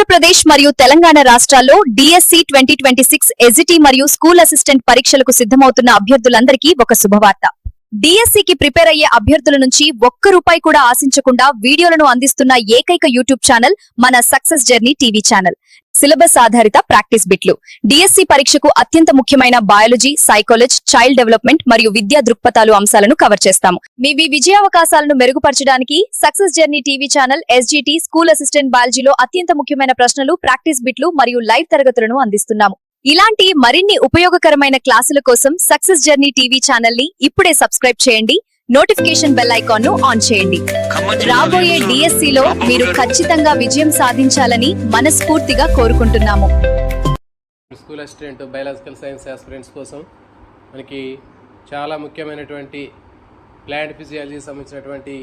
ఆంధ్రప్రదేశ్ మరియు తెలంగాణ రాష్ట్రాల్లో DSC 2026 SGT మరియు స్కూల్ అసిస్టెంట్ పరీక్షలకు సిద్ధమవుతున్న అభ్యర్థులందరికీ ఒక శుభవార్త. డిఎస్సికి ప్రిపేర్ అయ్యే అభ్యర్థుల నుంచి ఒక్క రూపాయి కూడా ఆశించకుండా వీడియోలను అందిస్తున్న ఏకైక యూట్యూబ్ ఛానల్ మన success journey TV channel. Syllabus ఆధారిత ప్రాక్టీస్ బిట్లు. డిఎస్సి పరీక్షకు అత్యంత ముఖ్యమైన బయాలజీ, సైకాలజీ, చైల్డ్ డెవలప్మెంట్ మరియు విద్యా దృక్పథాలు అంశాలను కవర్ చేస్తాము. మీ విజయావకాశాలను మెరుగుపరచడానికి success journey TV channel SGT school assistant బయాలజీలో అత్యంత ముఖ్యమైన ప్రశ్నలు, ప్రాక్టీస్ బిట్లు మరియు లైవ్ తరగతులను అందిస్తున్నాము. ఇలాంటి మరిన్ని ఉపయోగకరమైన క్లాసుల కోసం సక్సెస్ జర్నీ టీవీ ఛానల్ ని ఇప్పుడే సబ్స్క్రైబ్ చేయండి. నోటిఫికేషన్ బెల్ ఐకాన్ ను ఆన్ చేయండి. రాబోయే డిఎస్సిలో మీరు ఖచ్చితంగా విజయం సాధించాలని మనస్ఫూర్తిగా కోరుకుంటున్నాము. School assistant biological science aspirants కోసం మనకి చాలా ముఖ్యమైనటువంటి ప్లాంట్ ఫిజియాలజీకి సంబంధించినటువంటి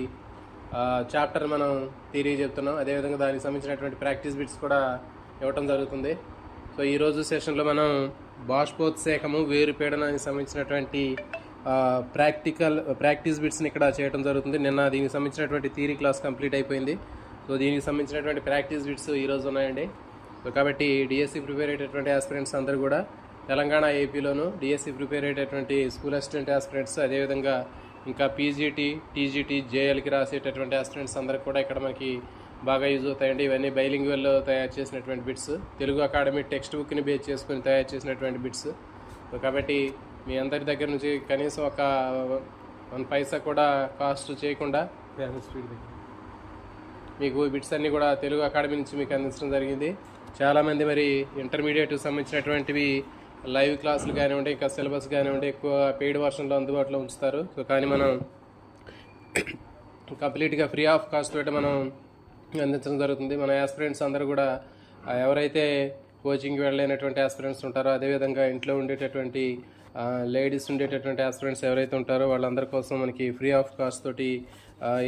చాప్టర్ మనం థియరీ చెప్తున్నాం. అదేవిధంగా దానికి సంబంధించినటువంటి ప్రాక్టీస్ బిట్స్ కూడా ఇవ్వటం జరుగుతుంది. సో ఈరోజు సెషన్లో మనం బాష్పోత్సేకము, వేరుపీడనానికి సంబంధించినటువంటి ప్రాక్టీస్ బిట్స్ని ఇక్కడ చేయడం జరుగుతుంది. నిన్న దీనికి సంబంధించినటువంటి థియరీ క్లాస్ కంప్లీట్ అయిపోయింది. సో దీనికి సంబంధించినటువంటి ప్రాక్టీస్ బిట్స్ ఈరోజు ఉన్నాయండి. సో కాబట్టి డిఎస్సి ప్రిపేర్ అయ్యేటటువంటి ఆస్పిరెంట్స్ అందరూ కూడా తెలంగాణ, ఏపీలోను డిఎస్సి ప్రిపేర్ అయ్యేటటువంటి స్కూల్ అసిస్టెంట్ ఆస్పిరెంట్స్, అదేవిధంగా ఇంకా పీజీటీ, టీజీటీ, జేఎల్కి రాసేటటువంటి ఆస్పిరెంట్స్ అందరికి కూడా ఇక్కడ మనకి బాగా యూజ్ అవుతాయండి. ఇవన్నీ బైలింగ్వల్లో తయారు చేసినటువంటి బిట్స్, తెలుగు అకాడమీ టెక్స్ట్ బుక్ని బేస్ చేసుకుని తయారు చేసినటువంటి బిట్స్. సో కాబట్టి మీ అందరి దగ్గర నుంచి కనీసం ఒక 1 పైసా కూడా కాస్ట్ చేయకుండా మీకు బిట్స్ అన్నీ కూడా తెలుగు అకాడమీ నుంచి మీకు అందించడం జరిగింది. చాలామంది మరి ఇంటర్మీడియట్కి సంబంధించినటువంటివి లైవ్ క్లాసులు కానివ్వండి, ఇంకా సిలబస్ కానివ్వండి ఎక్కువ పెయిడ్ వర్షన్లో అందుబాటులో ఉంచుతారు. సో కానీ మనం కంప్లీట్గా ఫ్రీ ఆఫ్ కాస్ట్ తోటి మనం అందించడం జరుగుతుంది. మన ఆస్పిరెంట్స్ అందరూ కూడా ఎవరైతే కోచింగ్కి వెళ్ళలేనటువంటి ఆస్పిరెంట్స్ ఉంటారో, అదేవిధంగా ఇంట్లో ఉండేటటువంటి లేడీస్ ఉండేటటువంటి ఆస్పిరెంట్స్ ఎవరైతే ఉంటారో వాళ్ళందరి కోసం మనకి ఫ్రీ ఆఫ్ కాస్ట్ తోటి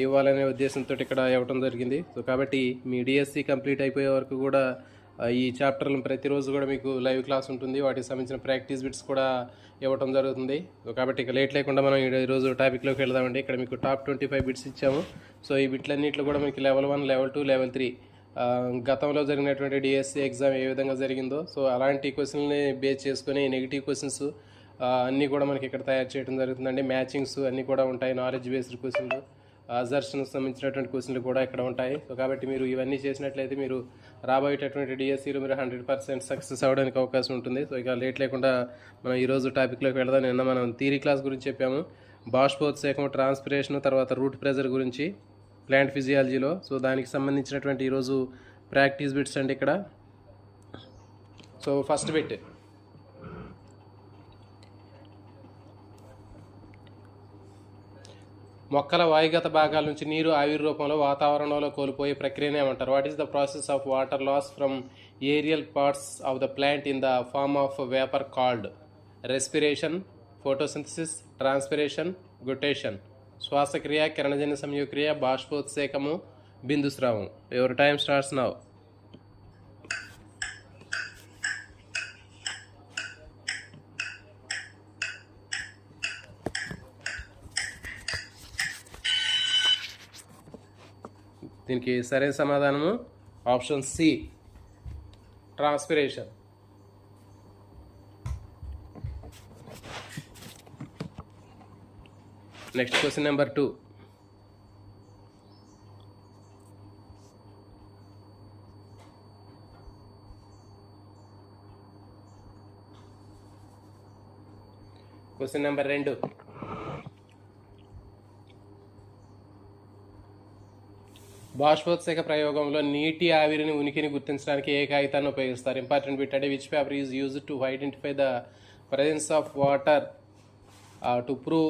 ఇవ్వాలనే ఉద్దేశంతో ఇక్కడ ఇవ్వడం జరిగింది. సో కాబట్టి మీ డిఎస్సి కంప్లీట్ అయిపోయే వరకు కూడా ఈ చాప్టర్లను ప్రతిరోజు కూడా మీకు లైవ్ క్లాస్ ఉంటుంది. వాటికి సంబంధించిన ప్రాక్టీస్ బిట్స్ కూడా ఇవ్వడం జరుగుతుంది. సో కాబట్టి ఇక లేట్ లేకుండా మనం ఈరోజు టాపిక్లోకి వెళ్దామండి. ఇక్కడ మీకు టాప్ 25 బిట్స్ ఇచ్చాము. సో ఈ బిట్లన్నింటిలో కూడా మీకు లెవెల్ 1, లెవెల్ 2, లెవెల్ 3 గతంలో జరిగినటువంటి డిఎస్సి ఎగ్జామ్ ఏ విధంగా జరిగిందో సో అలాంటి క్వశ్చన్ని బేస్ చేసుకొని నెగిటివ్ క్వశ్చన్స్ అన్నీ కూడా మనకి ఇక్కడ తయారు చేయడం జరుగుతుందండి. మ్యాచింగ్స్ అన్నీ కూడా ఉంటాయి. నాలెడ్జ్ బేస్డ్ క్వశ్చన్లు, అజర్షన్కి సంబంధించినటువంటి క్వశ్చన్లు కూడా ఇక్కడ ఉంటాయి. సో కాబట్టి మీరు ఇవన్నీ చేసినట్లయితే మీరు రాబోయేటటువంటి డిఎస్సిలో మీరు 100% సక్సెస్ అవ్వడానికి అవకాశం ఉంటుంది. సో ఇక లేట్ లేకుండా మనం ఈరోజు టాపిక్లోకి వెళదాం. నిన్న మనం థియరీ క్లాస్ గురించి చెప్పాము. బాష్పోత్సేకం, ట్రాన్స్పిరేషన్, తర్వాత రూట్ ప్రెజర్ గురించి ప్లాంట్ ఫిజియాలజీలో. సో దానికి సంబంధించినటువంటి ఈరోజు ప్రాక్టీస్ బిట్స్ అండి ఇక్కడ. సో ఫస్ట్ బిట్, మొక్కల వాయుగత భాగాల నుంచి నీరు ఆవిరి రూపంలో వాతావరణంలో కోల్పోయే ప్రక్రియనే ఏమంటారు? What is the process of water loss from aerial parts of the plant in the form of vapour called? Respiration, photosynthesis, transpiration, guttation. శ్వాసక్రియ, కిరణజన్య సంయోగక్రియ, బాష్పోత్సేకము, బిందుస్రావం. Your time starts now. దీనికి సరైన సమాధానము option C, transpiration. Next question number 2. Question number 2. బాష్పోత్సేక ప్రయోగంలో నీటి ఆవిరిని ఉనికిని గుర్తించడానికి ఏ కాగితాన్ని ఉపయోగిస్తారు? ఇంపార్టెంట్ బిట్ అంటే which paper is used to identify the presence of water to prove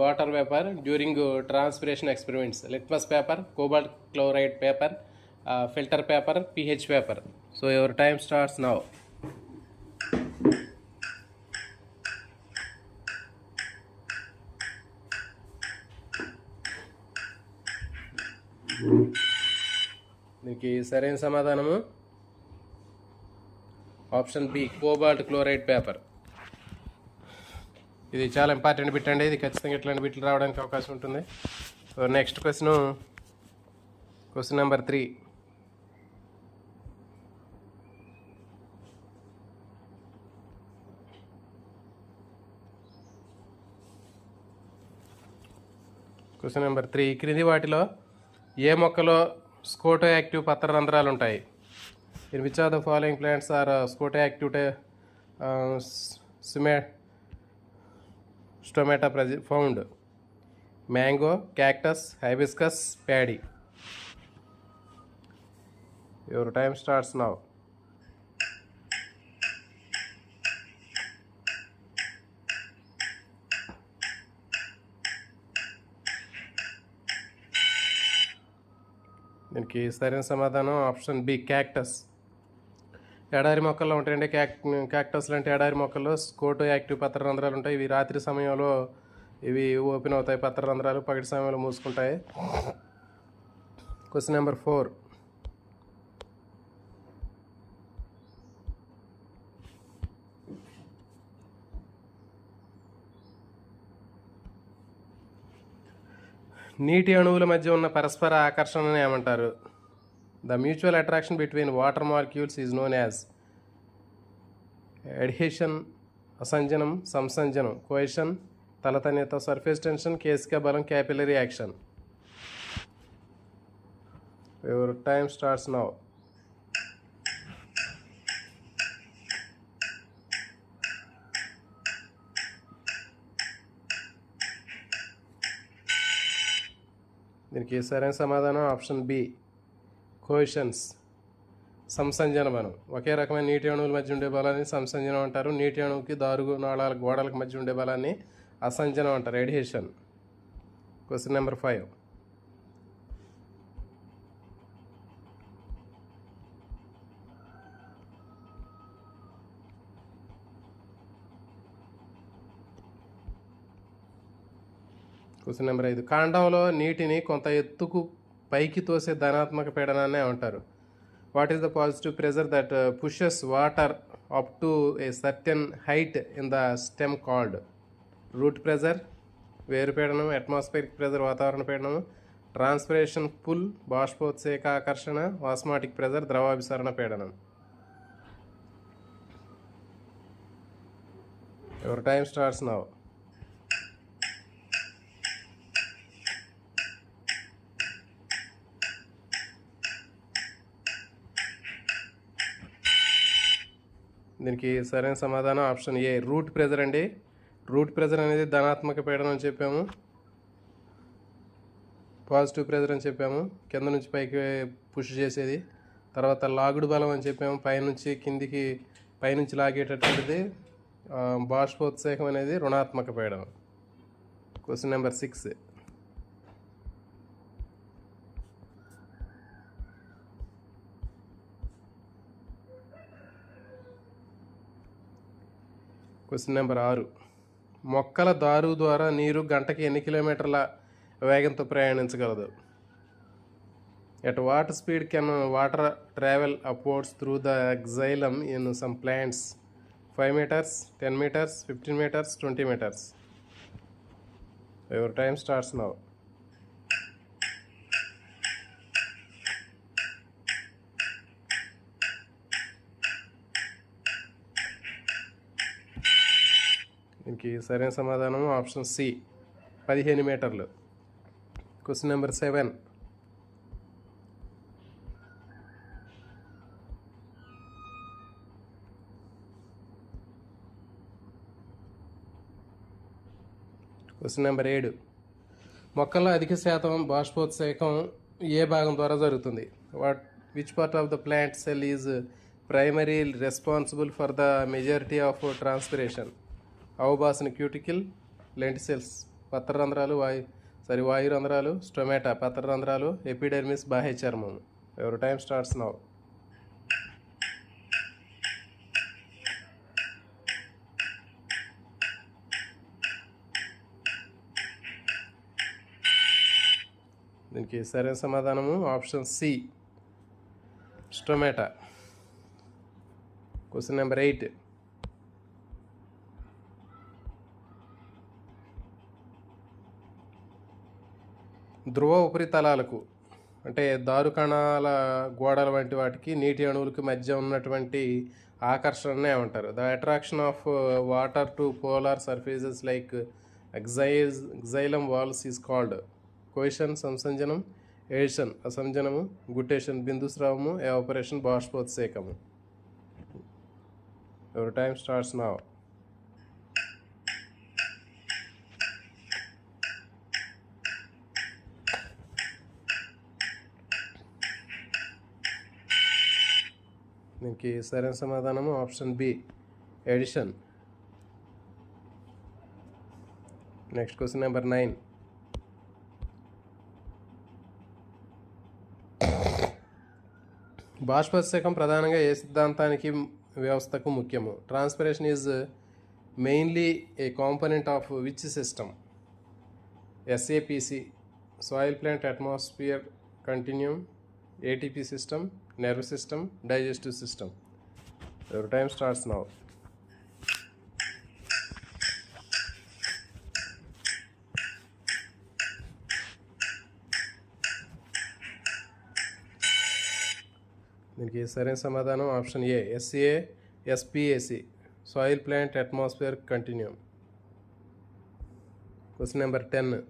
water vapour during transpiration experiments? Litmus paper, cobalt chloride paper, filter paper, pH paper. So your time starts now. దీనికి సరైన సమాధానము option B, cobalt chloride paper. ఇది చాలా important bit అండి. ఇది ఖచ్చితంగా ఇట్లాంటి బిట్లు రావడానికి అవకాశం ఉంటుంది. So next question number 3. Question number 3, క్రింది వాటిలో ఏ మొక్కలో స్కోటో యాక్టివ్ పత్ర రంధ్రాలు ఉంటాయి? In which are the following plants are scotoactive stomata found? Mango, cactus, hibiscus, paddy. Your time starts now. దీనికి సరైన సమాధానం ఆప్షన్ బి, క్యాక్టస్. ఎడారి మొక్కల్లో ఉంటాయండి క్యాక్టస్లు అంటే ఎడారి మొక్కల్లో స్కోటో యాక్టివ్ పత్ర రంధ్రాలు ఉంటాయి. ఇవి రాత్రి సమయంలో ఇవి ఓపెన్ అవుతాయి పత్ర రంధ్రాలు, పగటి సమయంలో మూసుకుంటాయి. క్వశ్చన్ నెంబర్ 4, నీటి అణువుల మధ్య ఉన్న పరస్పర ఆకర్షణను ఏమంటారు? The mutual attraction between water molecules is known as adhesion, అసంజనం, సంసంజనం, కోయషన్, తలతన్యత, సర్ఫేస్ టెన్షన్, కేసిక బలం, capillary action. Your time starts now. దీనికి సరైన సమాధానం ఆప్షన్ బి, కోషన్స్. సంసంజన బలం. ఒకే రకమైన నీటి అణువుల మధ్య ఉండే బలాన్ని సంసంజనం అంటారు. నీటి అణువుకి దారు నాళాల గోడలకు మధ్య ఉండే బలాన్ని అసంజనం అంటారు, adhesion. Question number 5, question number 5, కాండంలో నీటిని కొంత ఎత్తుకు పైకి తోసే ధనాత్మక పీడనాన్ని అంటారు. What is the positive pressure that pushes water up to a certain height in the stem called? Route pressure, వేరు పీడనం, అట్మాస్ఫియరిక్ ప్రెజర్ వాతావరణ పీడనం, ట్రాన్స్పిరేషన్ పుల్ బాష్పోత్సేక ఆకర్షణ, ఆస్మాటిక్ ప్రెజర్ ద్రవాభిసరణ పీడనం. Your time starts now. దీనికి సరైన సమాధానం ఆప్షన్ ఏ, రూట్ ప్రెజర్ అండి. రూట్ ప్రెజర్ అనేది ధనాత్మక పీడనం అని చెప్పాము, పాజిటివ్ ప్రెజర్ అని చెప్పాము, కింద నుంచి పైకి పుష్ చేసేది. తర్వాత లాగుడు బలం అని చెప్పాము, పైనుంచి కిందికి పైనుంచి లాగేటటువంటిది. బాష్పోత్సేకం అనేది రుణాత్మక పీడనం. క్వశ్చన్ నెంబర్ 6, క్వశ్చన్ నెంబర్ 6, మొక్కల దారు ద్వారా నీరు గంటకి ఎన్ని కిలోమీటర్ల వేగంతో ప్రయాణించగలదు? At what speed can water travel upwards through the xylem in some plants? 5 meters, 10 meters, 15 meters, 20 meters. Your time starts now. దీనికి సరైన సమాధానం ఆప్షన్ సి, 15 మీటర్లు. క్వశ్చన్ నెంబర్ 7, క్వశ్చన్ నెంబర్ 7, మొక్కల్లో అధిక శాతం బాష్పోత్సేకం ఏ భాగం ద్వారా జరుగుతుంది? Which part of the plant cell is primary responsible for the majority of transpiration? అవబాసన క్యూటికల్, లెంటిసెల్స్ పత్ర రంధ్రాలు, వాయు రంధ్రాలు, స్టొమాటా పత్ర రంధ్రాలు, ఎపిడెర్మిస్ బాహ్య చర్మం. Your time starts now. దీనికి సరైన సమాధానము option C, stomata. Question number 8, ధ్రువ ఉపరితలాలకు అంటే దారు కణాల గోడల వంటి వాటికి నీటి అణువులకి మధ్య ఉన్నటువంటి ఆకర్షణనే ఏమంటారు? The attraction of water to polar surfaces like xylem walls is called. Cohesion సంసంజనం, ఎడిషన్ అసంజనము, గుటేషన్ బిందుస్రావము, ఎవాపరేషన్ బాష్పోత్సేకము. Your time starts now. దీనికి సరైన సమాధానము option B, adhesion. Next question number 9. బాష్పోత్సేకం ప్రధానంగా ఏ సిద్ధాంతానికి వ్యవస్థకు ముఖ్యము? Transpiration is mainly a component of which system? SAPC, soil plant atmosphere continuum, ATP system, nerve system, digestive system. Your time starts now. దీనికి సరైన సమాధానం option A, SPAC, soil plant atmosphere continuum. Question number 10.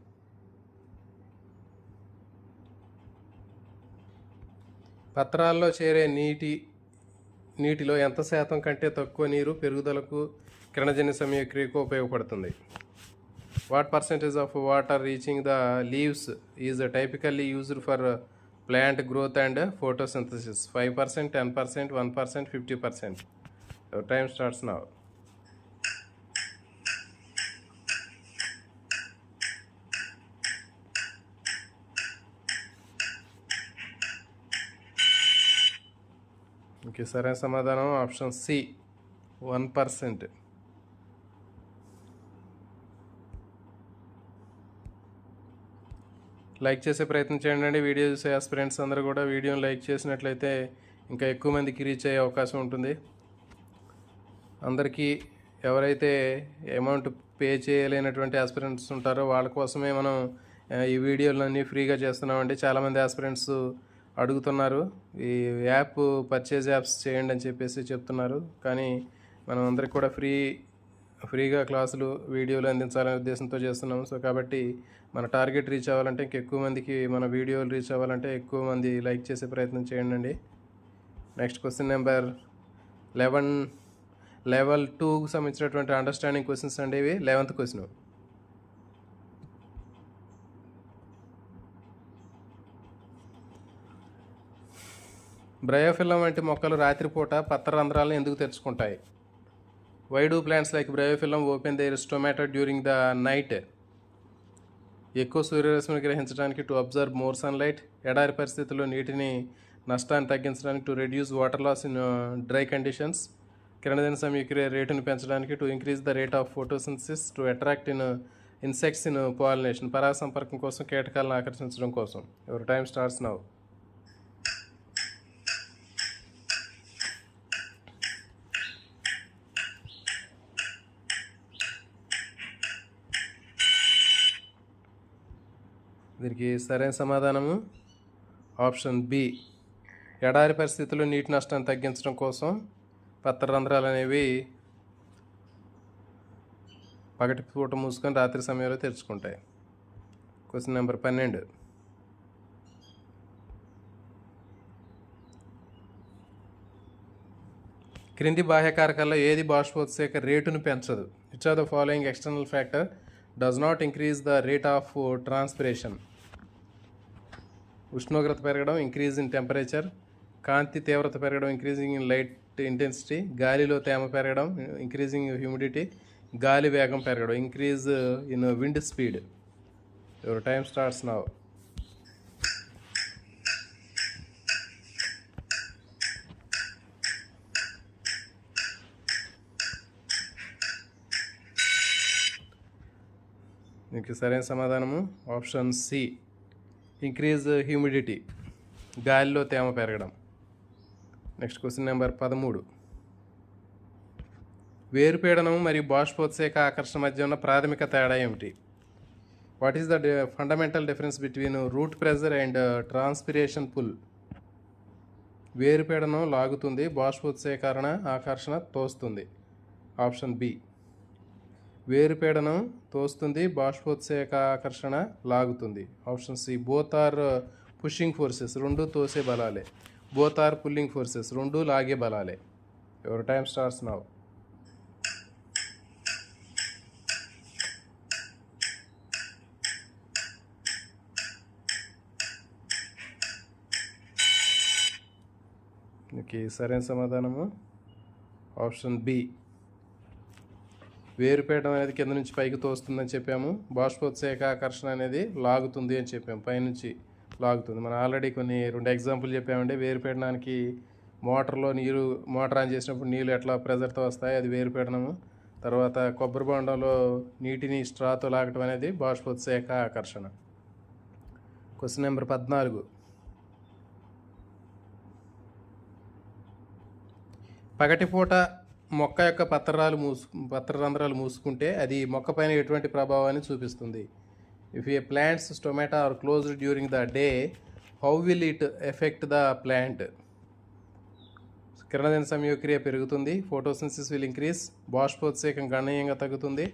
పత్రాల్లో చేరే నీటిలో ఎంత శాతం కంటే తక్కువ నీరు పెరుగుదలకు కిరణజన్య సంయోక్రియకు ఉపయోగపడుతుంది? What percentage of water reaching the leaves is typically used for plant growth and photosynthesis? 5%, 10%, 1%, 50%. Your time starts now. Okay, సరైన సమాధానం ఆప్షన్ సి, 1%. లైక్ చేసే ప్రయత్నం చేయండి. వీడియో చూసే ఆస్పిరెంట్స్ అందరూ కూడా వీడియోని లైక్ చేసినట్లయితే ఇంకా ఎక్కువ మందికి రీచ్ అయ్యే అవకాశం ఉంటుంది. అందరికీ ఎవరైతే అమౌంట్ పే చేయలేనటువంటి ఆస్పిరెంట్స్ ఉంటారో వాళ్ళ కోసమే మనం ఈ వీడియోలన్నీ ఫ్రీగా చేస్తున్నామండి. చాలామంది ఆస్పిరెంట్స్ అడుగుతున్నారు ఈ యాప్ పర్చేజ్ యాప్స్ చేయండి అని చెప్పేసి చెప్తున్నారు. కానీ మనం అందరికి కూడా ఫ్రీగా క్లాసులు వీడియోలు అందించాలనే ఉద్దేశంతో చేస్తున్నాము. సో కాబట్టి మన టార్గెట్ రీచ్ అవ్వాలంటే ఇంకెక్కువ మందికి మన వీడియోలు రీచ్ అవ్వాలంటే ఎక్కువ మంది లైక్ చేసే ప్రయత్నం చేయండి. నెక్స్ట్ క్వశ్చన్ నెంబర్ 11, లెవెల్ 2కు సంబంధించినటువంటి అండర్స్టాండింగ్ క్వశ్చన్స్ అండి. ఇవి 11th క్వశ్చన్. బ్రయోఫిల్లం వంటి మొక్కలు రాత్రిపూట పత్రరంధ్రాలను ఎందుకు తెరుచుకుంటాయి? Why do plants like bryophyllum open their stomata during the night? ఎక్కువ సూర్యరశ్మిని గ్రహించడానికి, టు అబ్జర్వ్ మోర్ సన్లైట్. ఎడారి పరిస్థితుల్లో నీటిని నష్టాన్ని తగ్గించడానికి, to reduce water loss in dry conditions. కిరణజన్య సంయోక్రియ రేటును పెంచడానికి, to increase the rate of photosynthesis, to attract insects in pollination. పరాగ సంపర్కం కోసం, కీటకాలను ఆకర్షించడం కోసం. Your time starts now. దీనికి సరైన సమాధానము ఆప్షన్ బి, ఎడారి పరిస్థితుల్లో నీటి నష్టాన్ని తగ్గించడం కోసం పత్రరంధ్రాలు అనేవి పగటి పూట మూసుకొని రాత్రి సమయంలో తెరుచుకుంటాయి. Question number 12. క్రింది బాహ్యకారకాల్లో ఏది బాష్పోత్సేక రేటును పెంచదు? Which are the following external factor does not increase the rate of transpiration? ఉష్ణోగ్రత పెరగడం, ఇంక్రీజ్ ఇన్ టెంపరేచర్. కాంతి తీవ్రత పెరగడం, ఇంక్రీజింగ్ ఇన్ లైట్ ఇంటెన్సిటీ. గాలిలో తేమ పెరగడం, ఇంక్రీజింగ్ హ్యూమిడిటీ. గాలి వేగం పెరగడం, increase in wind speed. Your time starts now. దీనికి సరైన సమాధానము ఆప్షన్ సి, ఇంక్రీజ్ హ్యూమిడిటీ, గాలిలో తేమ పెరగడం. Next question number 13. వేరుపీడనం మరియు బాష్పోత్సేక ఆకర్షణ మధ్య ఉన్న ప్రాథమిక తేడా ఏమిటి? What is the fundamental difference between root pressure and transpiration pull? వేరుపీడనం లాగుతుంది, బాష్పోత్సేకరణ ఆకర్షణ తోస్తుంది. Option B. వేరుపీడనం తోస్తుంది, బాష్పోత్సేక ఆకర్షణ లాగుతుంది. Option C both are pushing forces, రెండు తోసే బలాలే. బోత్ ఆర్ పుల్లింగ్ ఫోర్సెస్, రెండు లాగే బలాలే. Your time starts now. Okay, సరైన సమాధానము ఆప్షన్ బి. వేరుపీడనం అనేది కింద నుంచి పైకి తోస్తుందని చెప్పాము, బాష్పోత్సేక ఆకర్షణ అనేది లాగుతుంది అని చెప్పాము, పైనుంచి లాగుతుంది. మనం ఆల్రెడీ రెండు ఎగ్జాంపుల్ చెప్పామండి. వేరుపీడనానికి మోటార్ ఆన్ చేసినప్పుడు నీళ్ళు ఎట్లా ప్రెజర్తో వస్తాయి, అది వేరుపీడనము. తర్వాత కొబ్బరి బొండంలో నీటిని స్ట్రాతో లాగటం అనేది బాష్పోత్సేక ఆకర్షణ. Question number 14. పగటిపూట మొక్క యొక్క పత్రరంధ్రాలు మూసుకుంటే అది మొక్క పైన ఎటువంటి ప్రభావాన్ని చూపిస్తుంది? If a plants stomata are closed during the day, how will it effect the plant? కిరణజన సంయోగక్రియ పెరుగుతుంది, ఫోటోసిన్సిస్ విల్ ఇంక్రీజ్, బాష్పోత్సేకం గణనీయంగా తగ్గుతుంది,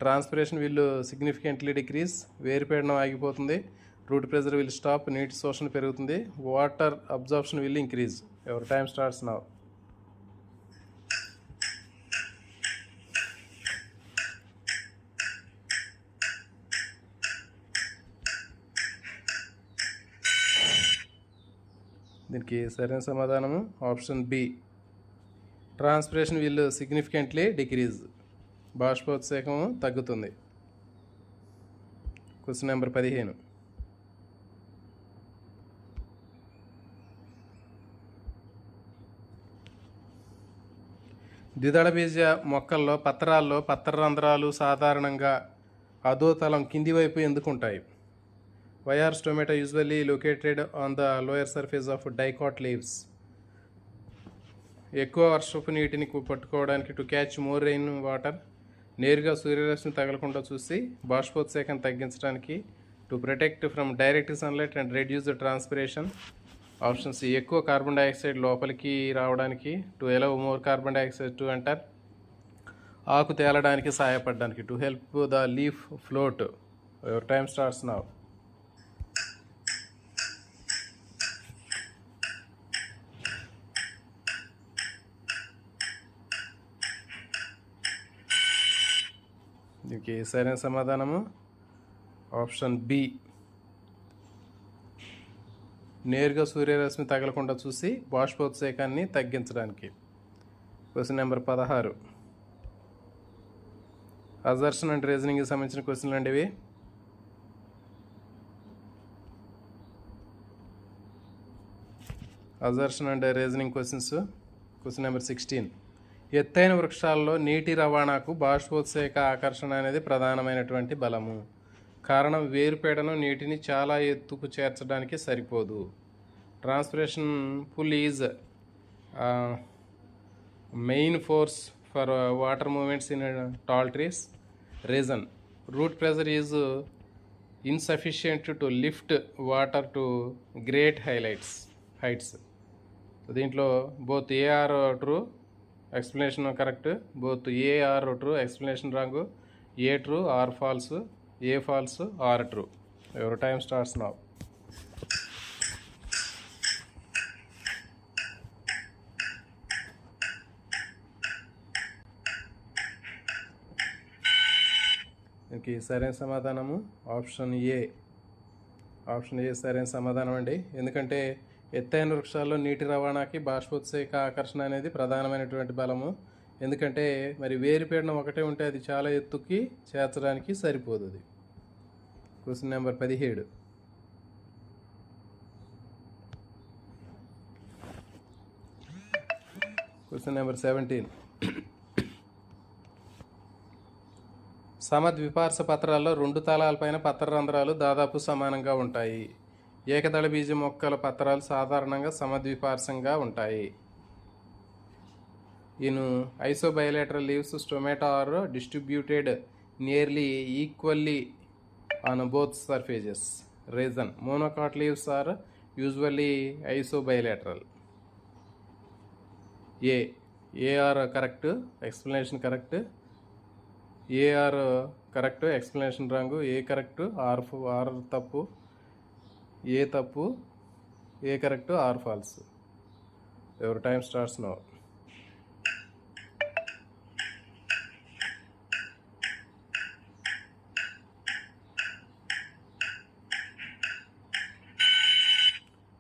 ట్రాన్స్పిరేషన్ విల్ సిగ్నిఫికెంట్లీ డిక్రీజ్, వేరుపీడనం ఆగిపోతుంది, రూట్ ప్రెజర్ విల్ స్టాప్, నీటి శోషణ పెరుగుతుంది, water absorption will increase. Your time starts now. దీనికి సరైన సమాధానము option B. Transpiration will significantly decrease, బాష్పోత్సేకము తగ్గుతుంది. Question number 15. ద్విదళ బీజ మొక్కల్లో పత్రరంధ్రాలు సాధారణంగా అధోతలం కింది వైపు ఎందుకు ఉంటాయి? Why are stomata usually located on the lower surface of dicot leaves? ఎక్కువ వర్షపు నీటిని పట్టుకోవడానికి, to catch more rain water, నేరుగా సూర్యరశ్మి తగలకుండా చూసి బాష్పోత్సేకం తగ్గించడానికి, to protect from direct sunlight and reduce the transpiration. Option C ఎక్కువ కార్బన్ డైఆక్సైడ్ లోపలికి రావడానికి, to allow more carbon dioxide to enter, ఆకు తేలడానికి సహాయపడడానికి, to help the leaf float. Your time starts now. దీనికి సరైన సమాధానము ఆప్షన్ బి. నేరుగా సూర్యరశ్మి తగలకుండా చూసి బాష్పోత్సేకాన్ని తగ్గించడానికి. Question number 16. అజర్షన్ అండ్ రీజనింగ్కి సంబంధించిన క్వశ్చన్లు అండి ఇవి. Assertion and reasoning questions. Question number 16. ఎత్తైన వృక్షాల్లో నీటి రవాణాకు బాష్పోత్సేక ఆకర్షణ అనేది ప్రధానమైనటువంటి బలము. కారణం వేరుపీడనం నీటిని చాలా ఎత్తుకు చేర్చడానికి సరిపోదు. Transpiration pull is main force for water movements in tall trees. Reason root pressure is insufficient to lift water to great heights. దీంట్లో both A R true, explanation correct. Both A R true, explanation wrong. A true, R false. A false, R true. Your time starts now. దీనికి సరైన సమాధానము option A. Option A సరైన సమాధానం అండి. ఎందుకంటే ఎత్తైన వృక్షాల్లో నీటి రవాణాకి బాష్పోత్సేక ఆకర్షణ అనేది ప్రధానమైనటువంటి బలము. ఎందుకంటే మరి వేరుపీడనం ఒకటే ఉంటే అది చాలా ఎత్తుకి చేర్చడానికి సరిపోదు అది. Question number 17. Question number 17. సమద్విపార్శ్వ పత్రాల్లో రెండు తలాలపైన పత్రరంధ్రాలు దాదాపు సమానంగా ఉంటాయి. ఏకదళ బీజ మొక్కల పత్రాలు సాధారణంగా సమద్విపార్శ్వంగా ఉంటాయి. In isobilateral leaves stomata are distributed nearly equally on both surfaces. Reason monocot leaves are usually isobilateral. A R correct, explanation correct. A R correct, explanation wrong. A correct, R తప్పు. ఏ తప్పు, A correct, R false. Your time starts now.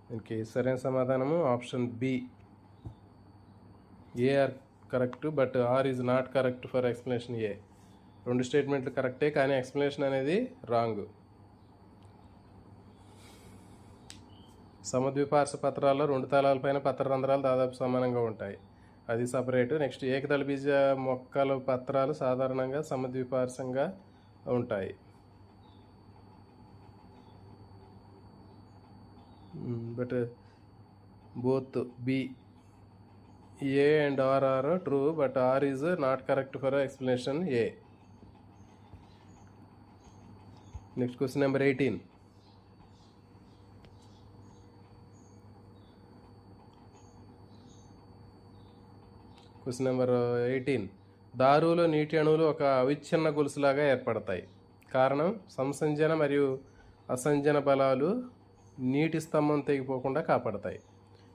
దీనికి సరైన సమాధానము option B. A R correct but R is not correct for explanation A. రెండు స్టేట్మెంట్లు కరెక్టే కానీ explanation అనేది రాంగ్. సమద్విపార్శ్వ పత్రాల్లో రెండు తలాలపైన పత్ర రంధ్రాలు దాదాపు సమానంగా ఉంటాయి, అది సపరేటు. నెక్స్ట్ ఏకదళ బీజ మొక్కల పత్రాలు సాధారణంగా సమద్విపార్శ్వంగా ఉంటాయి. But both B, A and R are true but R is not correct for explanation A. Next question number 18. Question number 18. దారులో నీటి అణువులు ఒక అవిచ్ఛిన్న గొలుసులాగా ఏర్పడతాయి. కారణం సంసంజన మరియు అసంజన బలాలు నీటి స్తంభం తెగిపోకుండా కాపాడతాయి.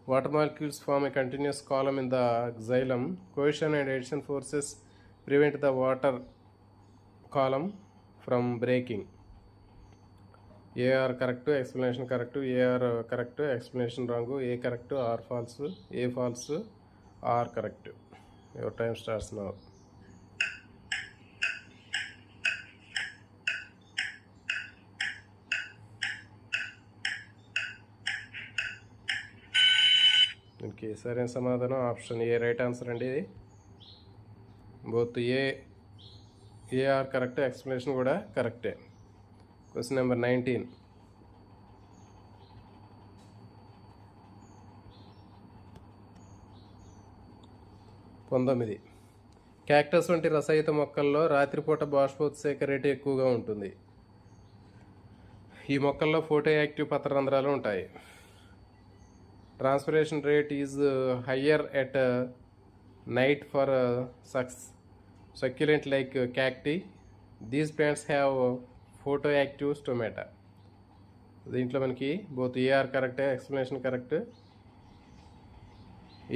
Water molecules form a continuous column in the xylem. Cohesion and adhesion forces prevent the water column from breaking. A R correct, explanation correct. A R correct, explanation wrong. A correct, R false. A false, R correct. Your time starts now. దీనికి సరైన సమాధానం option ఏ right answer అండి. ఇది both A R correct, explanation కూడా కరెక్టే. Question number 19. Cactus వంటి రసయుత మొక్కల్లో రాత్రిపూట బాష్పోత్సేక రేటు ఎక్కువగా ఉంటుంది. ఈ మొక్కల్లో ఫోటో యాక్టివ్ పత్రరంధ్రాలు ఉంటాయి. Transpiration rate is higher at night for succulent like cacti. These plants have photo active stomata. దీంట్లో మనకి బోత్ ఏఆర్ కరెక్టే, explanation correct.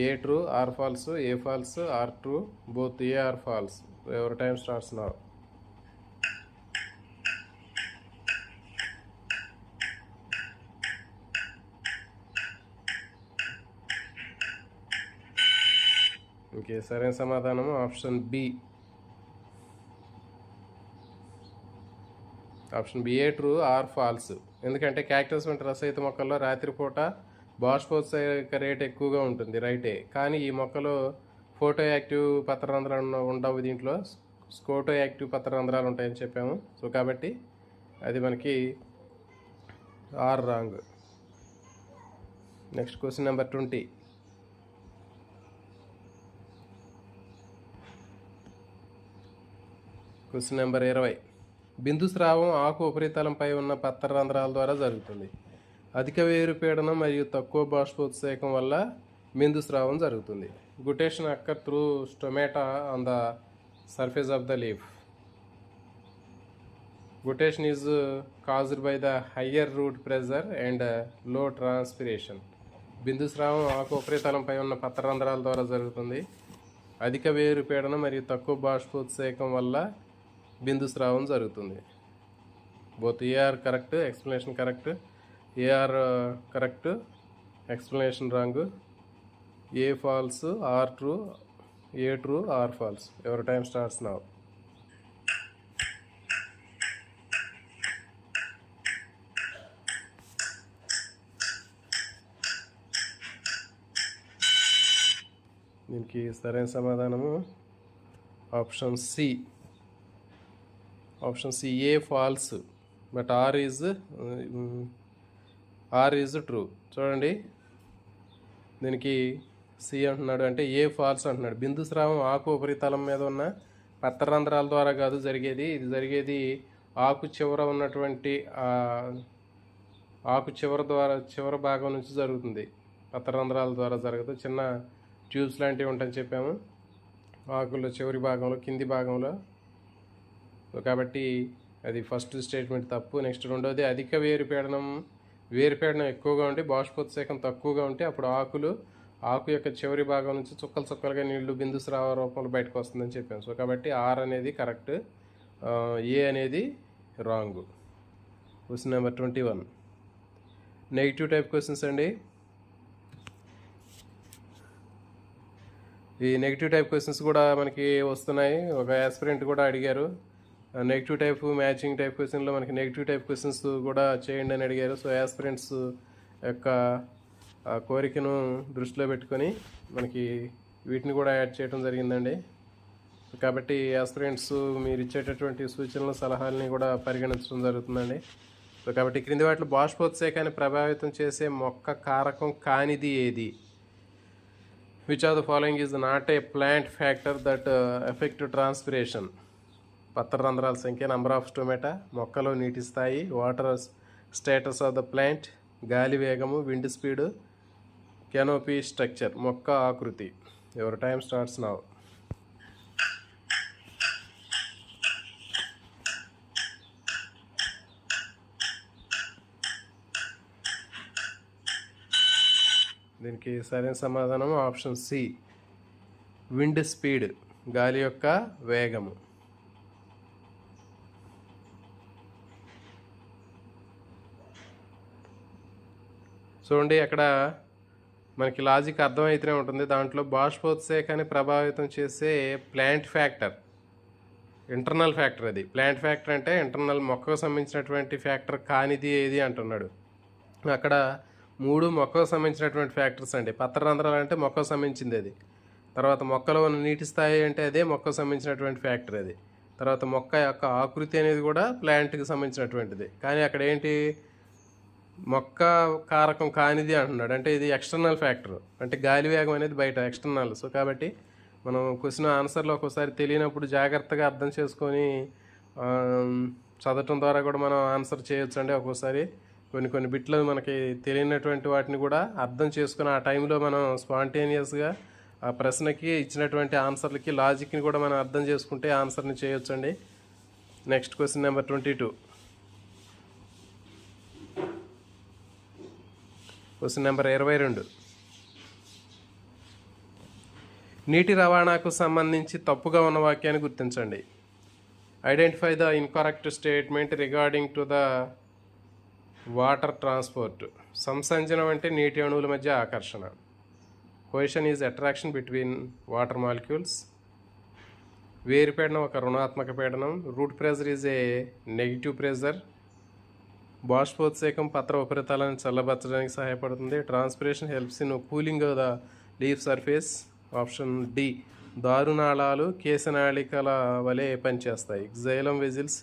A true, R false. A false, R true. Both A R false. Your time starts now. Okay, సరైన సమాధానము option B. Option B A true, R false. ఎందుకంటే cactus వంటి రసయుత మొక్కల్లో రాత్రిపూట బాష్పోత్సేక రేట్ ఎక్కువగా ఉంటుంది, రైటే. కానీ ఈ మొక్కలో ఫోటో యాక్టివ్ పత్రరంధ్రాలు ఉండవు, దీంట్లో స్కోటో యాక్టివ్ పత్రరంధ్రాలు ఉంటాయని చెప్పాము. సో కాబట్టి అది మనకి R wrong. Next question number 20. Question number 20. బిందుస్రావం ఆకు ఉపరితలంపై ఉన్న పత్రరంధ్రాల ద్వారా జరుగుతుంది. అధిక వేరుపీడనం మరియు తక్కువ బాష్పోత్సేకం వల్ల బిందుస్రావం జరుగుతుంది. Guttation occur through stomata on the surface of the leaf. Guttation is caused by the higher root pressure and low transpiration. బిందుస్రావం ఆకు ఉపరితలంపై ఉన్న పత్రరంధ్రాల ద్వారా జరుగుతుంది. అధిక వేరుపీడనం మరియు తక్కువ బాష్పోత్సేకం వల్ల బిందుస్రావం జరుగుతుంది. Both A R correct, explanation correct. A R correct, explanation wrong. A false, R true. A true, R false. Your time starts now. దీనికి సరైన సమాధానము option C. Option C, A false but R is true. చూడండి, దీనికి C అంటున్నాడు అంటే ఏ falls అంటున్నాడు. బిందుస్రావం ఆకు ఉపరితలం మీద ఉన్న పత్రరంధ్రాల ద్వారా కాదు జరిగేది. ఇది జరిగేది ఆకు చివర ఉన్నటువంటి ఆకు చివరి భాగం నుంచి జరుగుతుంది. పత్రరంధ్రాల ద్వారా జరగదు. చిన్న ట్యూబ్స్ లాంటివి ఉంటాయని చెప్పాము. ఆకుల్లో చివరి భాగంలో, కింది భాగంలో సో కాబట్టి అది ఫస్ట్ స్టేట్మెంట్ తప్పు. నెక్స్ట్ రెండోది అధిక వేరుపీడనం ఎక్కువగా ఉంటే బాష్పోత్సేకం తక్కువగా ఉంటే అప్పుడు ఆకు యొక్క చివరి భాగం నుంచి చుక్కలు చుక్కలుగా నీళ్లు బిందుస్రావ రూపంలో బయటకు వస్తుందని చెప్పాను. సో కాబట్టి ఆర్ అనేది కరెక్ట్, ఏ అనేది wrong. Question number 21 negative type questions అండి. ఈ నెగిటివ్ టైప్ క్వశ్చన్స్ కూడా మనకి వస్తున్నాయి. ఒక ఆస్పిరెంట్ కూడా అడిగారు నెగిటివ్ టైప్ మ్యాచింగ్ టైప్ క్వశ్చన్లో మనకి నెగిటివ్ టైప్ క్వశ్చన్స్ కూడా చేయండి అని అడిగారు. సో ఆస్పిరెంట్స్ యొక్క కోరికను దృష్టిలో పెట్టుకొని మనకి వీటిని కూడా యాడ్ చేయడం జరిగిందండి. కాబట్టి ఆస్పిరెంట్స్ మీరు ఇచ్చేటటువంటి సూచనలు సలహాలని కూడా పరిగణించడం జరుగుతుందండి. సో కాబట్టి క్రింది వాటిలో బాష్పోత్సేకాన్ని ప్రభావితం చేసే మొక్క కారకం కానిది ఏది? Which of the following is not a plant factor that effect transpiration? పత్ర రంధ్రాల సంఖ్య, నంబర్ ఆఫ్ స్టోమేటా, మొక్కలో నీటి స్థాయి, water status of the plant, గాలి వేగము, విండ్ స్పీడ్, కెనోపీ స్ట్రక్చర్, మొక్క ఆకృతి. Your time starts now. దీనికి సరైన సమాధానం ఆప్షన్ సి, విండ్ స్పీడ్, గాలి యొక్క వేగము. చూడండి అక్కడ మనకి లాజిక్ అర్థమైతేనే ఉంటుంది. దాంట్లో బాష్పోత్సేకాన్ని ప్రభావితం చేసే ప్లాంట్ ఫ్యాక్టర్, ఇంటర్నల్ ఫ్యాక్టర్. అది ప్లాంట్ ఫ్యాక్టర్ అంటే ఇంటర్నల్ మొక్కకు సంబంధించినటువంటి ఫ్యాక్టర్ కానిది ఏది అంటున్నాడు. అక్కడ 3 మొక్కకు సంబంధించినటువంటి ఫ్యాక్టర్స్ అండి. పత్ర రంధ్రాలు అంటే మొక్కకు సంబంధించింది అది. తర్వాత మొక్కలో ఉన్న నీటి స్థాయి అంటే అదే మొక్కకు సంబంధించినటువంటి ఫ్యాక్టర్ అది. తర్వాత మొక్క యొక్క ఆకృతి అనేది కూడా ప్లాంట్కి సంబంధించినటువంటిది. కానీ అక్కడ ఏంటి, మొక్క కారకం కానిది అంటున్నాడు. అంటే ఇది ఎక్స్టర్నల్ ఫ్యాక్టర్, అంటే గాలి వేగం అనేది బయట ఎక్స్టర్నల్. సో కాబట్టి మనం క్వశ్చన్ ఆన్సర్లో ఒక్కోసారి తెలియనప్పుడు జాగ్రత్తగా అర్థం చేసుకొని చదవటం ద్వారా కూడా మనం ఆన్సర్ చేయొచ్చు అండి. ఒక్కోసారి కొన్ని బిట్లు మనకి తెలియనటువంటి వాటిని కూడా అర్థం చేసుకుని ఆ టైంలో మనం స్పాంటేనియస్గా ఆ ప్రశ్నకి ఇచ్చినటువంటి ఆన్సర్లకి లాజిక్ని కూడా మనం అర్థం చేసుకుంటే ఆన్సర్ని చేయొచ్చండి. Next question number 22. Question number 22. నీటి రవాణాకు సంబంధించి తప్పుగా ఉన్న వాక్యాన్ని గుర్తించండి. Identify the incorrect statement regarding to the water transport. సంసంజనం అంటే నీటి అణువుల మధ్య ఆకర్షణ. Cohesion is attraction between water molecules. వేరుపీడనం ఒక రుణాత్మక పీడనం. Root pressure is a negative pressure. బాష్పోత్సేకం పత్ర ఉపరితలాన్ని చల్లబరచడానికి సహాయపడుతుంది. Transpiration helps in cooling the leaf surface. Option D, దారునాళాలు కేశనాళికల వలె పనిచేస్తాయి. Xylem vessels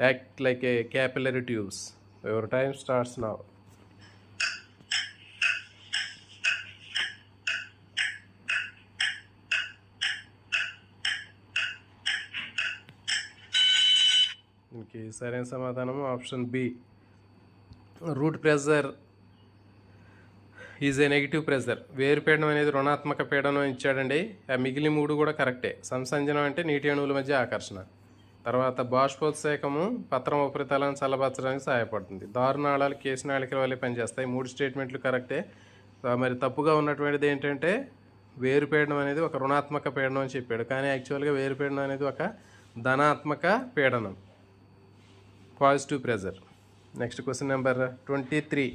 act like a capillary tubes. Your time starts now. దీనికి సరైన సమాధానం option B, root pressure is a negative pressure. వేరుపీడనం అనేది రుణాత్మక పీడనం ఇచ్చాడండి. ఆ మిగిలిన 3 కూడా కరెక్టే. సంసంజనం అంటే నీటి అణువుల మధ్య ఆకర్షణ. తర్వాత బాష్పోత్సేకము పత్రం ఉపరితలాన్ని చల్లబరచడానికి సహాయపడుతుంది. దారునాళాలు కేశనాళికల వల్లే పనిచేస్తాయి. 3 స్టేట్మెంట్లు కరెక్టే. మరి తప్పుగా ఉన్నటువంటిది ఏంటంటే వేరుపీడనం అనేది ఒక రుణాత్మక పీడనం అని చెప్పాడు. కానీ యాక్చువల్గా వేరుపీడనం అనేది ఒక ధనాత్మక పీడనం, positive pressure. Next question number 23.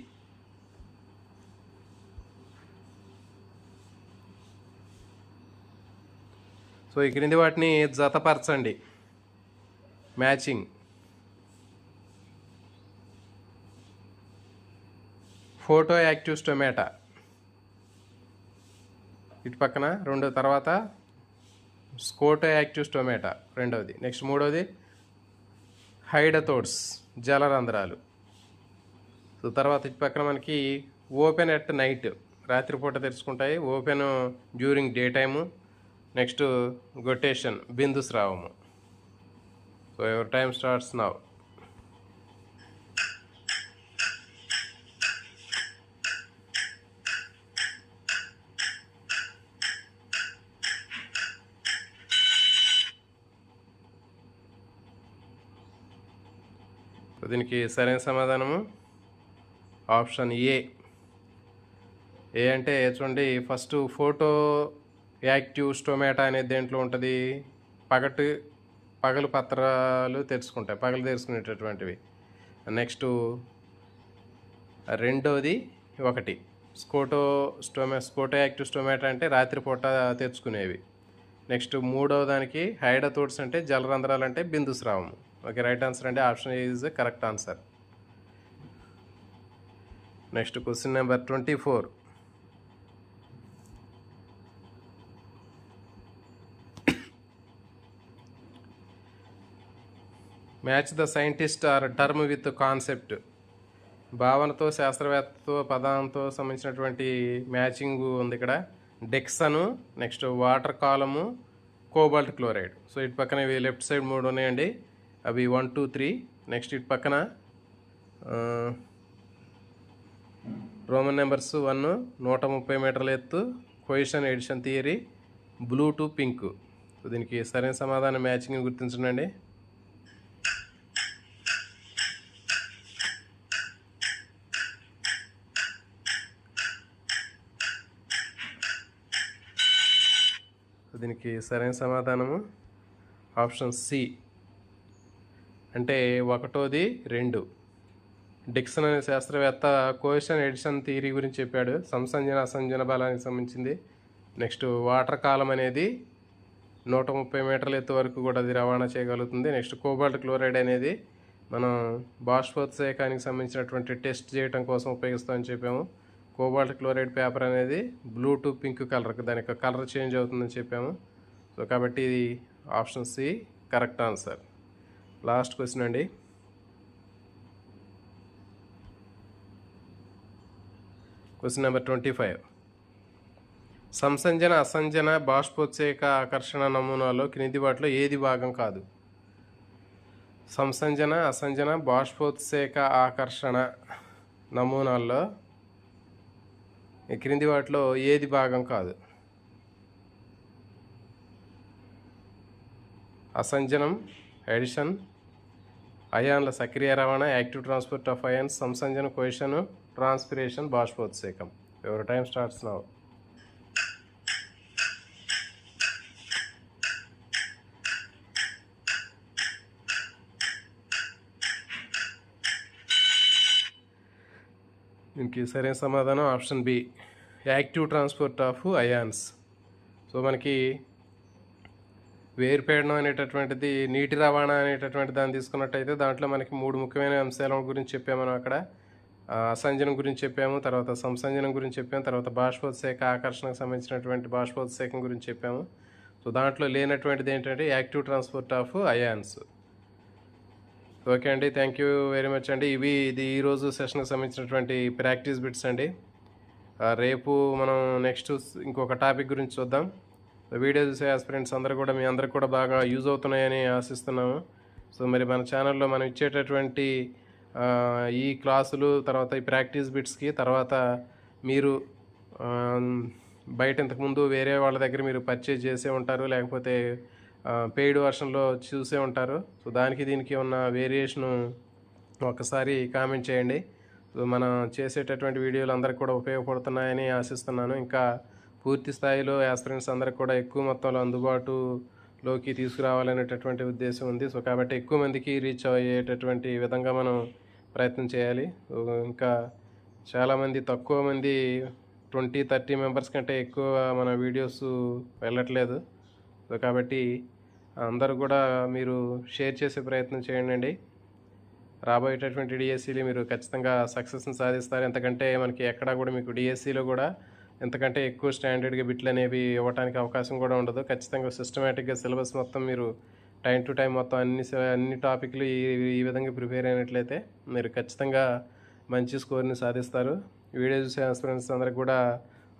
So ఈ క్రింది వాటిని జతపరచండి. మ్యాచింగ్. ఫోటో యాక్టివ్ స్టొమాటా ఇటు పక్కన, తర్వాత స్కోటో యాక్టివ్ స్టొమాటా రెండవది. నెక్స్ట్ మూడవది హైడథోడ్స్ జలరంధ్రాలు. సో తర్వాత ఇటు పక్కన మనకి ఓపెన్ ఎట్ నైట్, రాత్రిపూట తెరుచుకుంటాయి. Open during day time. Next guttation బిందుస్రావము. So your time starts now. దీనికి సరైన సమాధానము ఆప్షన్ ఏ. ఏ అంటే చూడండి, ఫస్ట్ ఫోటో యాక్టివ్ స్టోమాటా అనేది దేంట్లో ఉంటుంది? పగలు పత్రాలు తెరుచుకుంటాయి, పగలు తెరుచుకునేటటువంటివి. నెక్స్ట్ రెండోది ఒకటి స్కోటో యాక్టివ్ స్టోమాటా అంటే రాత్రిపూట తెరుచుకునేవి. నెక్స్ట్ మూడవ దానికి హైడోథోట్స్ అంటే జలరంధ్రాలు అంటే బిందుస్రావం. ఓకే, రైట్ ఆన్సర్ అంటే option A is correct answer. Next question number 24. Match the scientist or term with concept. భావనతో, శాస్త్రవేత్తతో, పదాంతో సంబంధించినటువంటి మ్యాచింగ్ ఉంది ఇక్కడ. డెక్సను, నెక్స్ట్ వాటర్ కాలము, కోబాల్ట్ క్లోరైడ్. సో ఇటు పక్కన ఇవి లెఫ్ట్ సైడ్ 3 ఉన్నాయండి, అవి 1, 2, 3. నెక్స్ట్ ఇటు పక్కన రోమన్ నెంబర్స్ 1, 130 మీటర్ల ఎత్తు, cohesion adhesion theory, blue to pink. So దీనికి సరైన సమాధానం మ్యాచింగ్ గుర్తించండి. దీనికి సరైన సమాధానము ఆప్షన్ సి. అంటే 1, 2. డిక్సన్ అనే శాస్త్రవేత్త కోయిషన్ ఎడిషన్ థియరీ గురించి చెప్పాడు, సంసంజన అసంజన బలానికి సంబంధించింది. నెక్స్ట్ వాటర్ కాలం అనేది 130 మీటర్ల ఎత్తు వరకు కూడా అది రవాణా చేయగలుగుతుంది. నెక్స్ట్ కోబాల్ట్ క్లోరైడ్ అనేది మనం బాష్పోత్సేకానికి సంబంధించినటువంటి టెస్ట్ చేయడం కోసం ఉపయోగిస్తామని చెప్పాము. కోబాల్ట్ క్లోరైడ్ పేపర్ అనేది బ్లూ టు పింక్ కలర్, దాని యొక్క కలర్ చేంజ్ అవుతుందని చెప్పాము. సో కాబట్టి ఇది option C correct answer. Last question అండి. Question number 25. సంసంజన అసంజన బాష్పోత్సేక ఆకర్షణ నమూనాలో క్రింది వాటిలో ఏది భాగం కాదు? సంసంజన అసంజన బాష్పోత్సేక ఆకర్షణ నమూనాల్లో ఈ క్రింది వాటిలో ఏది భాగం కాదు? అసంజనం ఎడిషన్, అయాన్ల సక్రియ రవాణా, యాక్టివ్ ట్రాన్స్పోర్ట్ ఆఫ్ అయాన్స్, సంసంజన, కొయిషన్, ట్రాన్స్పిరేషన్, బాష్పోత్సేకం. Your time starts now. దీనికి సరైన సమాధానం option B, active transport of ions. So మనకి వేరుపేడనం అనేటటువంటిది నీటి రవాణా అనేటటువంటి దాన్ని తీసుకున్నట్టయితే దాంట్లో మనకి 3 ముఖ్యమైన అంశాల గురించి చెప్పాము మనం అక్కడ. అసంజనం గురించి చెప్పాము, తర్వాత సంసంజనం గురించి చెప్పాము, తర్వాత బాష్పోత్సేక ఆకర్షణకు సంబంధించినటువంటి బాష్పోత్సేకం గురించి చెప్పాము. సో దాంట్లో లేనటువంటిది ఏంటంటే active transport of ions. Okay అండి, థ్యాంక్ యూ వెరీ మచ్ అండి. ఇది ఈరోజు సెషన్కి సంబంధించినటువంటి ప్రాక్టీస్ బిట్స్ అండి. రేపు మనం నెక్స్ట్ ఇంకొక టాపిక్ గురించి చూద్దాం. వీడియో చూసే ఆస్పిరెంట్స్ అందరూ కూడా మీ అందరికి కూడా బాగా యూజ్ అవుతున్నాయని ఆశిస్తున్నాము. సో మరి మన ఛానల్లో మనం ఇచ్చేటటువంటి ఈ క్లాసులు, తర్వాత ఈ ప్రాక్టీస్ బిట్స్కి తర్వాత మీరు బయట ఇంతకుముందు వేరే వాళ్ళ దగ్గర మీరు పర్చేజ్ చేసే ఉంటారు, లేకపోతే పెయిడ్ వర్షన్లో చూసే ఉంటారు. సో దానికి దీనికి ఉన్న వేరియేషను ఒకసారి కామెంట్ చేయండి. సో మనం చేసేటటువంటి వీడియోలు అందరికి కూడా ఉపయోగపడుతున్నాయని ఆశిస్తున్నాను. ఇంకా పూర్తి స్థాయిలో యాస్పిరెంట్స్ అందరికి కూడా ఎక్కువ మొత్తంలో అందుబాటులోకి తీసుకురావాలనేటటువంటి ఉద్దేశం ఉంది. సో కాబట్టి ఎక్కువ మందికి రీచ్ అయ్యేటటువంటి విధంగా మనం ప్రయత్నం చేయాలి. ఇంకా చాలామంది తక్కువ మంది 20-30 మెంబర్స్ కంటే ఎక్కువ మన వీడియోస్ వెళ్ళట్లేదు. సో కాబట్టి అందరూ కూడా మీరు షేర్ చేసే ప్రయత్నం చేయండి. రాబోయేటటువంటి డిఎస్సీలు మీరు ఖచ్చితంగా సక్సెస్ని సాధిస్తారు. ఎంతకంటే మనకి ఎక్కడా కూడా మీకు డిఎస్సీలో కూడా ఎంతకంటే ఎక్కువ స్టాండర్డ్గా బిట్లు అనేవి ఇవ్వడానికి అవకాశం కూడా ఉండదు. ఖచ్చితంగా సిస్టమేటిక్గా సిలబస్ మొత్తం మీరు టైం టు టైం మొత్తం అన్ని టాపిక్లు ఈ విధంగా ప్రిపేర్ అయినట్లయితే మీరు ఖచ్చితంగా మంచి స్కోర్ని సాధిస్తారు. వీడియో చూసే ఆస్పిరెంట్స్ అందరికి కూడా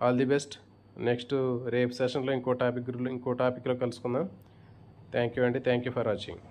ఆల్ ది బెస్ట్. నెక్స్ట్ రేపు సెషన్లో ఇంకో టాపిక్లో కలుసుకుందాం. థ్యాంక్ యూ అండి. Thank you for watching.